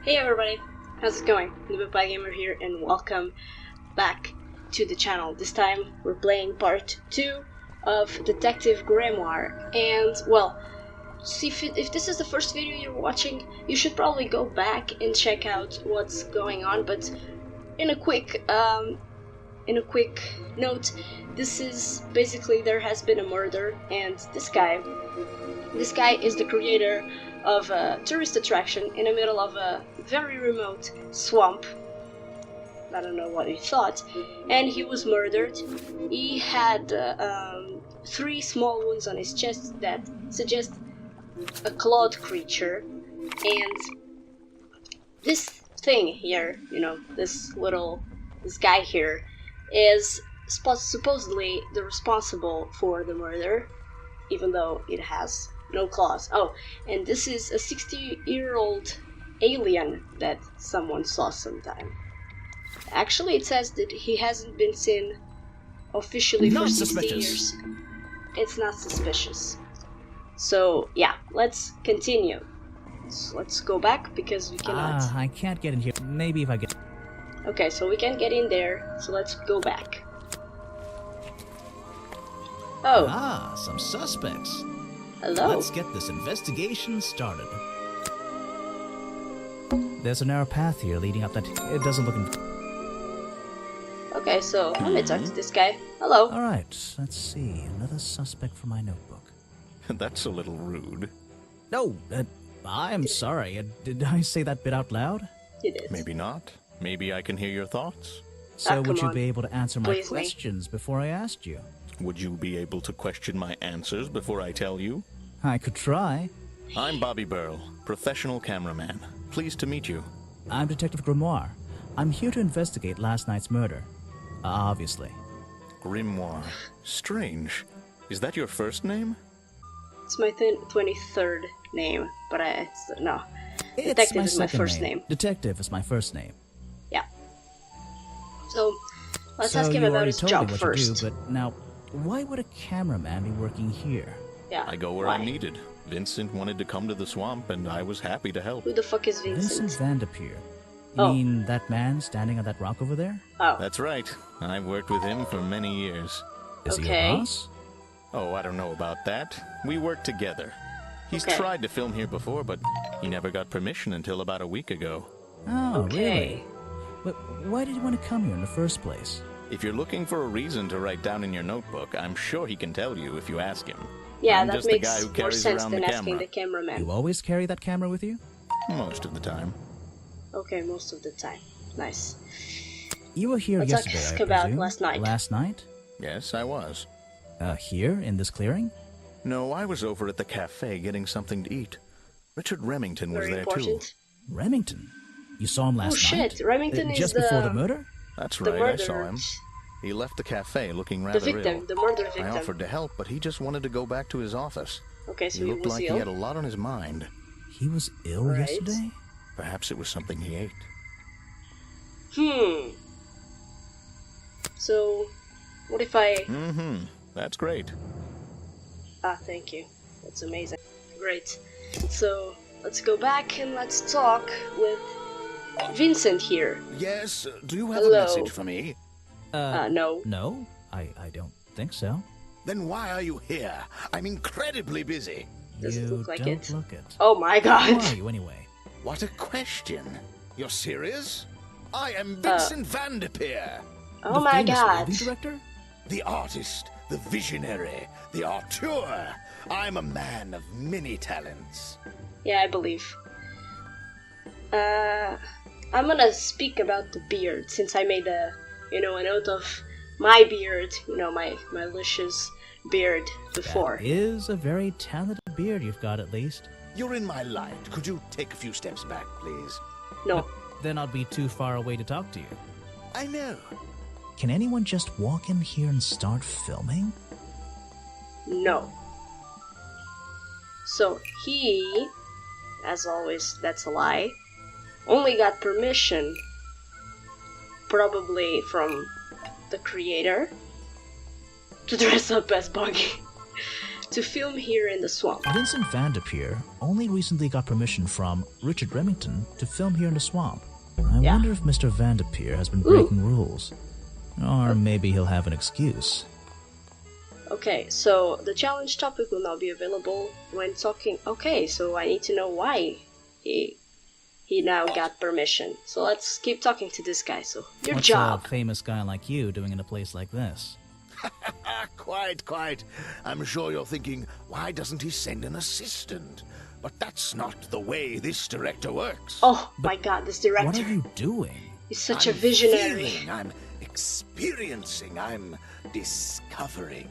Hey everybody, how's it going? NoobyPlaidGamer here, and welcome back to the channel. This time we're playing part 2 of Detective Grimoire, and well, see if this is the first video you're watching, you should probably go back and check out what's going on. But in a quick note, this is basically there has been a murder, and this guy is the creator of a tourist attraction in the middle of a very remote swamp. I don't know what he thought, and he was murdered. He had 3 small wounds on his chest that suggest a clawed creature, and this thing here, you know, this guy here is supposedly the responsible for the murder, even though it has no claws. Oh, and this is a 60-year-old alien that someone saw sometime. Actually, it says that he hasn't been seen officially for 60 years. It's not suspicious. So, yeah, let's continue. So let's go back because we cannot. I can't get in here. Maybe if I get... Okay, so we can't get in there, so let's go back. Oh. Ah, some suspects. Hello. Let's get this investigation started. There's a narrow path here leading up that... It doesn't look... Okay, so let me talk to this guy. Hello. Alright, let's see. Another suspect for my notebook. That's a little rude. No, I'm sorry. Did I say that bit out loud? You did. Maybe not. Maybe I can hear your thoughts. So would you on. be able to answer my Please, questions before I asked you? Would you be able to question my answers before I tell you? I could try. I'm Bobby Burl, professional cameraman. Pleased to meet you. I'm Detective Grimoire. I'm here to investigate last night's murder. Obviously. Grimoire. Strange. Is that your first name? It's my 23rd name, but no. It's Detective is my first name. Detective is my first name. Yeah. So, let's ask him about his job first. But now, why would a cameraman be working here? Yeah. I go where I'm needed. Vincent wanted to come to the swamp, and I was happy to help. Who the fuck is Vincent? Vincent Vanderpeer. You mean that man standing on that rock over there? Oh. That's right. I've worked with him for many years. Is he your boss? Oh, I don't know about that. We work together. He's tried to film here before, but he never got permission until about a week ago. Oh, really? But why did you want to come here in the first place? If you're looking for a reason to write down in your notebook, I'm sure he can tell you if you ask him. Yeah, I'm that just the makes guy who more carries sense around than the asking camera. the cameraman. You always carry that camera with you? Most of the time. Okay, most of the time. Nice. You were here yesterday, Let's I talk about presume? last night. Last night? Yes, I was. Here, in this clearing? No, I was over at the cafe getting something to eat. Richard Remington was Very there important. too. Remington? You saw him last night? Oh shit, Remington is just before the murder? That's the right, murderer. I saw him. He left the cafe looking The rather victim, ill. the murder victim. I offered to help, but he just wanted to go back to his office. Okay, so He looked like ill? he had a lot on his mind. He was ill yesterday? Perhaps it was something he ate. So, what if I... That's great. Ah, thank you. That's amazing. Great. So, let's go back and let's talk with Vincent here. Yes, do you have Hello. a message for me? No. No, I don't think so. Then why are you here? I'm incredibly busy. Doesn't You look like don't it. look it. Oh my god. Who are you anyway? What a question. You're serious? I am Vincent Vanderpeer. Oh The my famous god. movie director? The artist, the visionary, the auteur. I'm a man of many talents. Yeah, I believe. I'm gonna speak about the beard, since I made a note of my beard, my luscious beard before. That is a very talented beard you've got, at least. You're in my light. Could you take a few steps back, please? No. Then I'll be too far away to talk to you. I know. Can anyone just walk in here and start filming? No. So he, as always, that's a lie, only got permission, probably from the creator, to dress up as Buggy. to film here in the swamp. Vincent Van de Peer only recently got permission from Richard Remington to film here in the swamp. I wonder if Mr. Van de Peer has been breaking rules. Or maybe he'll have an excuse. Okay, so the challenge topic will now be available when talking. Okay, so I need to know why he now got permission. So let's keep talking to this guy. So your What's job. a famous guy like you doing in a place like this? Quite. I'm sure you're thinking, why doesn't he send an assistant? But that's not the way this director works. Oh my god, this director. What are you doing? He's such a visionary. I'm experiencing, I'm discovering.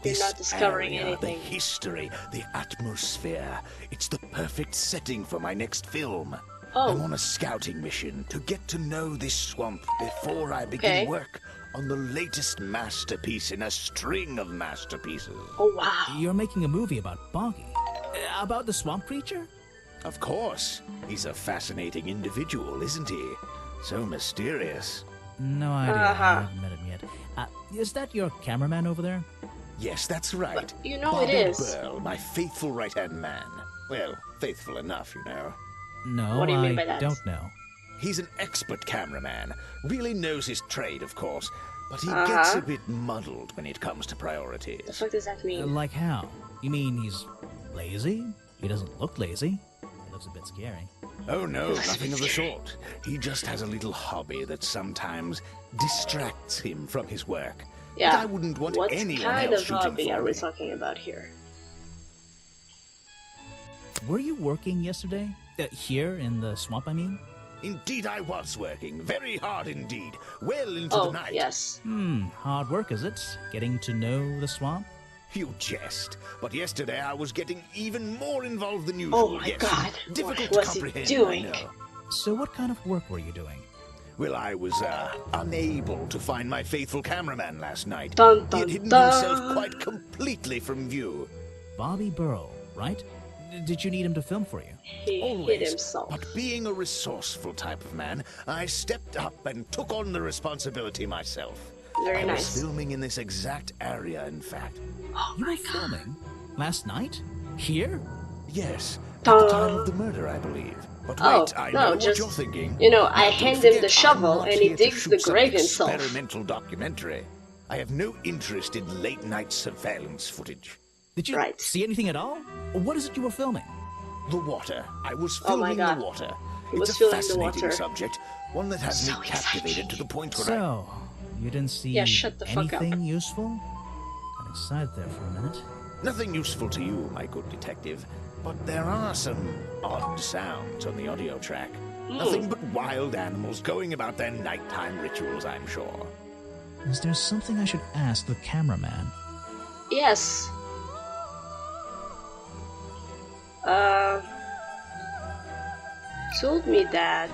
You're not discovering area, anything. The history, the atmosphere. It's the perfect setting for my next film. Oh. I'm on a scouting mission to get to know this swamp before I begin work on the latest masterpiece in a string of masterpieces. Oh wow. You're making a movie about Boggy. About the swamp creature? Of course. He's a fascinating individual, isn't he? So mysterious. No idea. I haven't met him yet. Is that your cameraman over there? Yes, that's right. But you know Bobby it is. Burl, my faithful right-hand man. Well, faithful enough, you know. No, What do you mean I by that? don't know. He's an expert cameraman. Really knows his trade, of course. But he gets a bit muddled when it comes to The priorities. fuck does that mean? Like how? You mean he's lazy? He doesn't look lazy. He looks a bit scary. Oh no, nothing of the sort. He just has a little hobby that sometimes distracts him from his work. Yeah. But I wouldn't want What anyone kind else of shooting hobby for are we me. talking about here? Were you working yesterday? Here in the swamp, I mean? Indeed, I was working very hard indeed, well into Oh, the night. yes. Hard work, is it? Getting to know the swamp? You jest, but yesterday I was getting even more involved than usual. Oh my yes. god. Difficult What to was he comprehend, doing? I know. So what kind of work were you doing? Well, I was unable to find my faithful cameraman last night. Dun, He had dun, hidden dun. himself quite completely from view. Bobby Burl, right? Did you need him to film for you? He hid Always. himself. But being a resourceful type of man, I stepped up and took on the responsibility myself. Very I nice. was filming in this exact area, in fact. Oh You my were god. filming? Last night? Here? Yes, at the Dun. time of the murder, I believe. But Oh, wait, I no, know just- what you're thinking. You know, I Now, don't hand him the forget, shovel I'm not and he here to digs shoot the some grave himself. experimental documentary. I have no interest in late-night surveillance footage. Did you Right. see anything at all? What is it you were filming? The water. I was Oh my filming God. the water. He was It's a filming the fascinating water. subject, one that has So me captivated exciting. to the point where So, you didn't see Yeah, shut the fuck up. anything useful? Got excited there for a minute. Nothing useful to you, my good detective, but there are some odd sounds on the audio track. Nothing but wild animals going about their nighttime rituals, I'm sure. Is there something I should ask the cameraman? Yes. Told me that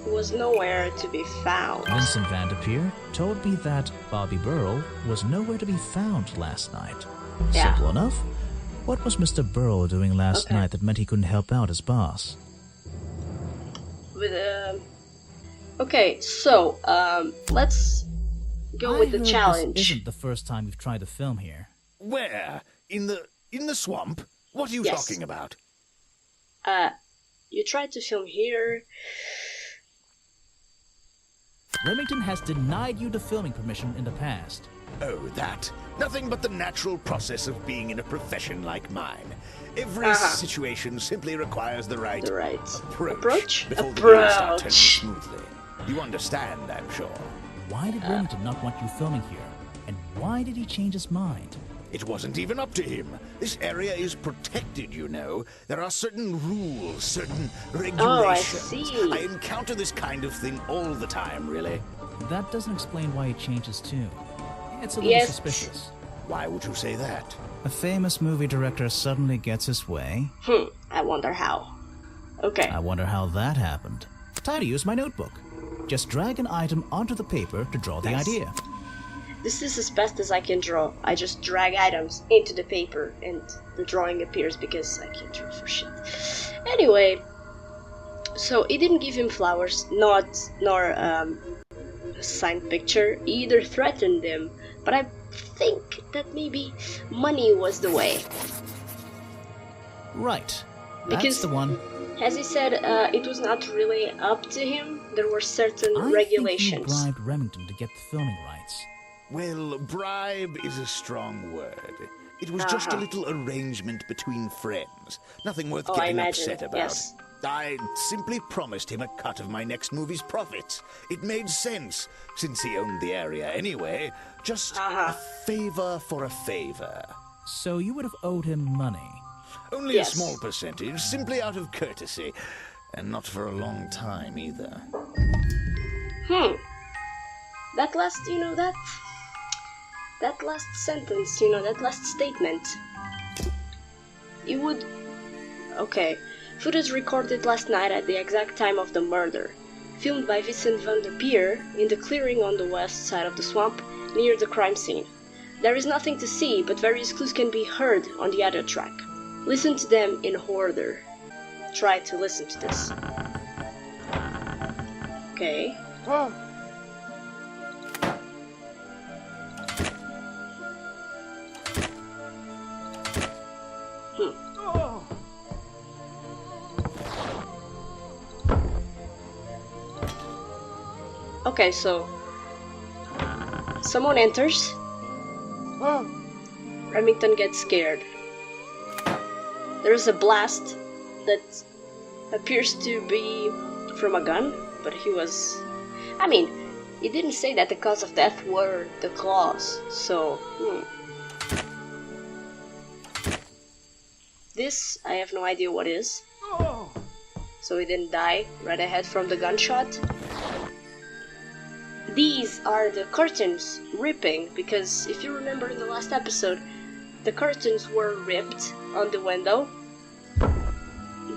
he was nowhere to be found. Vincent Van de Peer told me that Bobby Burl was nowhere to be found last night. Yeah. Simple enough. What was Mr. Burl doing last Okay. night that meant he couldn't help out his boss? With okay, so let's go with the heard challenge. This isn't the first time you've tried to film here. Where? In the swamp? What are you Yes. talking about? You tried to film here. Remington has denied you the filming permission in the past. Oh, that. Nothing but the natural process of being in a profession like mine. Every situation simply requires the right, The right approach, approach? before the deals start turning Approach. smoothly. You understand, I'm sure. Why did Remington not want you filming here? And why did he change his mind? It wasn't even up to him. This area is protected, you know. There are certain rules, certain regulations. Oh, I see. I encounter this kind of thing all the time, really. That doesn't explain why he changed his tune. It's a little Yes. suspicious. Why would you say that? A famous movie director suddenly gets his way. I wonder how. Okay. I wonder how that happened. Time to use my notebook. Just drag an item onto the paper to draw the Nice. idea. This is as best as I can draw. I just drag items into the paper and the drawing appears because I can't draw for shit. Anyway, so he didn't give him flowers, nor a signed picture. He either threatened him but I think that maybe money was the way. Right. Because, That's the one. as he said, it was not really up to him. There were certain I regulations. think you bribed Remington to get the filming rights. Well, bribe is a strong word. It was just a little arrangement between friends. Nothing worth getting upset about. Yes. I simply promised him a cut of my next movie's profits. It made sense, since he owned the area anyway. Just a favor for a favor. So you would have owed him money? Only a small percentage, simply out of courtesy. And not for a long time, either. That last, that last sentence, that last statement. You would... Okay. Footage recorded last night at the exact time of the murder. Filmed by Vincent van der Peer in the clearing on the west side of the swamp, near the crime scene. There is nothing to see, but various clues can be heard on the audio track. Listen to them in order. Try to listen to this. Okay. Okay, so someone enters. Remington gets scared. There's a blast that appears to be from a gun, but he was... I mean, he didn't say that the cause of death were the claws, so... This, I have no idea what is. So he didn't die right ahead from the gunshot. These are the curtains ripping, because if you remember in the last episode, the curtains were ripped on the window.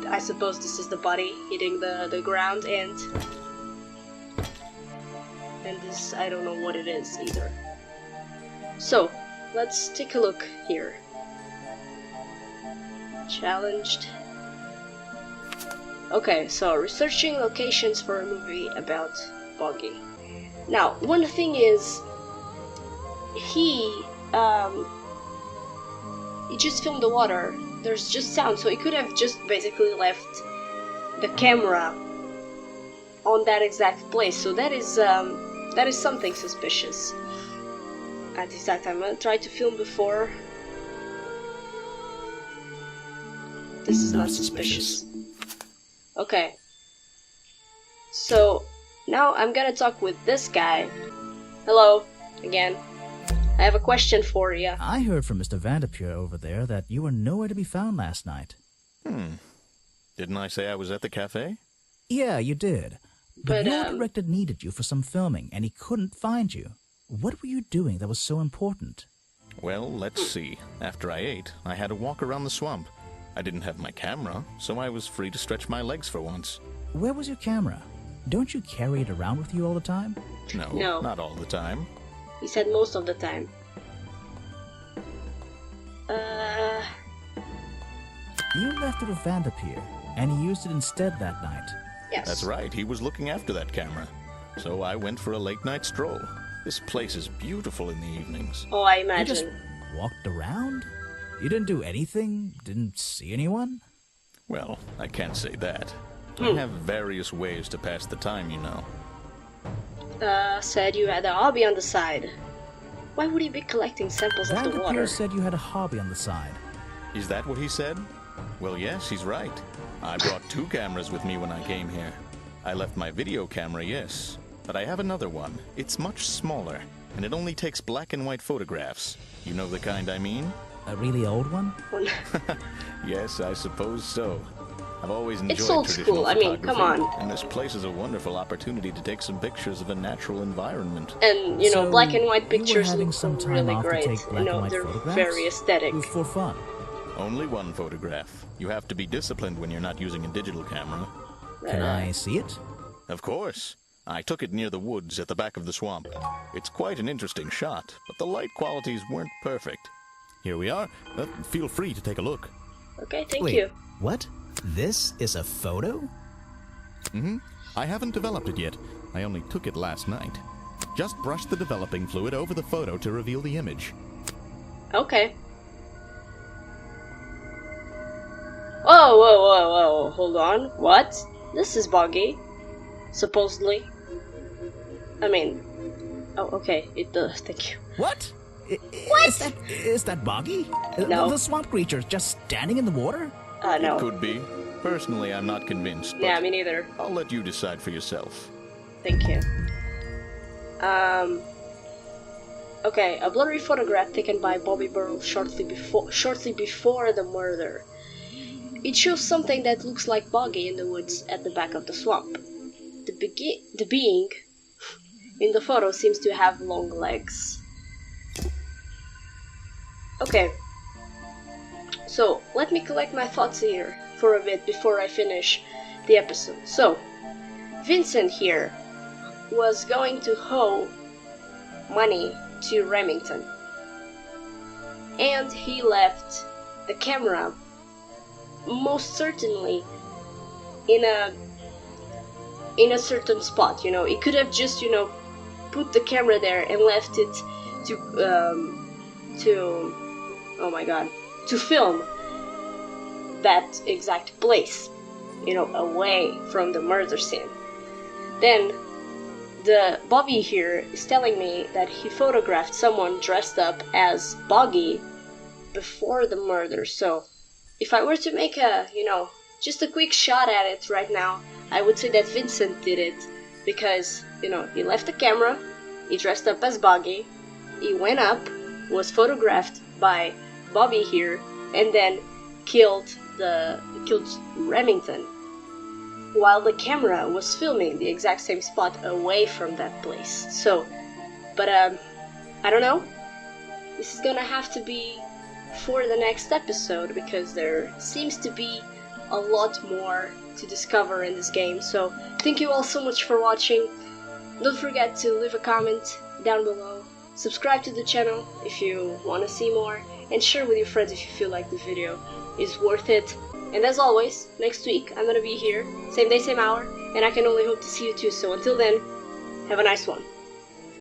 I suppose this is the body hitting the ground, and this, I don't know what it is either. So, let's take a look here. Challenged. Okay, so researching locations for a movie about Boggy. Now, one thing is, he just filmed the water. There's just sound, so he could have just basically left the camera on that exact place. So that is something suspicious. At the exact time, I'm gonna try to film before. This is not suspicious. Okay. So now I'm gonna talk with this guy. Hello, again. I have a question for you. I heard from Mr. van der Peer over there that you were nowhere to be found last night. Didn't I say I was at the cafe? Yeah, you did. But your director needed you for some filming, and he couldn't find you. What were you doing that was so important? Well, let's see. After I ate, I had a walk around the swamp. I didn't have my camera, so I was free to stretch my legs for once. Where was your camera? Don't you carry it around with you all the time? No, not all the time. He said most of the time. You left it with Van der Peer, and he used it instead that night. Yes. That's right, he was looking after that camera. So I went for a late-night stroll. This place is beautiful in the evenings. Oh, I You imagine. just walked around? You didn't do anything? Didn't see anyone? Well, I can't say that. I have various ways to pass the time, you know. Said you had a hobby on the side. Why would he be collecting samples of Van the der water? Peer said you had a hobby on the side. Is that what he said? Well, yes, he's right. I brought 2 cameras with me when I came here. I left my video camera, yes. But I have another one. It's much smaller, and it only takes black and white photographs. You know the kind I mean? A really old one? Yes, I suppose so. I've always enjoyed It's old traditional school, I mean, come photography, on. And this place is a wonderful opportunity to take some pictures of a natural environment. And, So, black and white you were pictures having look some time really off to great. take black and white They're photographs? very aesthetic. It was for fun. Only one photograph. You have to be disciplined when you're not using a digital camera. Can I see it? Of course. I took it near the woods at the back of the swamp. It's quite an interesting shot, but the light qualities weren't perfect. Here we are. Feel free to take a look. Okay, thank Wait, you. what? This is a photo? I haven't developed it yet. I only took it last night. Just brush the developing fluid over the photo to reveal the image. Okay. Whoa, whoa, whoa, whoa, hold on. What? This is buggy. Supposedly. I mean... Oh, okay, it does, thank you. What? What? Is that Boggy? No. The swamp creature just standing in the water? No. It could be. Personally, I'm not convinced. But Yeah, me neither. I'll let you decide for yourself. Thank you. Okay, a blurry photograph taken by Bobby Burrows shortly before the murder. It shows something that looks like Boggy in the woods at the back of the swamp. The being in the photo seems to have long legs. Okay, so let me collect my thoughts here for a bit before I finish the episode. So, Vincent here was going to owe money to Remington, and he left the camera most certainly in a certain spot. You know, he could have just, you know, put the camera there and left it to film that exact place, you know, away from the murder scene. Then the Bobby here is telling me that he photographed someone dressed up as Boggy before the murder. So if I were to make a, you know, just a quick shot at it right now, I would say that Vincent did it because, you know, he left the camera, he dressed up as Boggy, he went up, was photographed by Bobby here, and then killed Remington while the camera was filming the exact same spot away from that place. So, but I don't know. This is gonna have to be for the next episode because there seems to be a lot more to discover in this game. So thank you all so much for watching. Don't forget to leave a comment down below, subscribe to the channel if you want to see more, and share with your friends if you feel like the video is worth it. And as always, next week I'm gonna be here, same day, same hour, and I can only hope to see you too. So until then, have a nice one.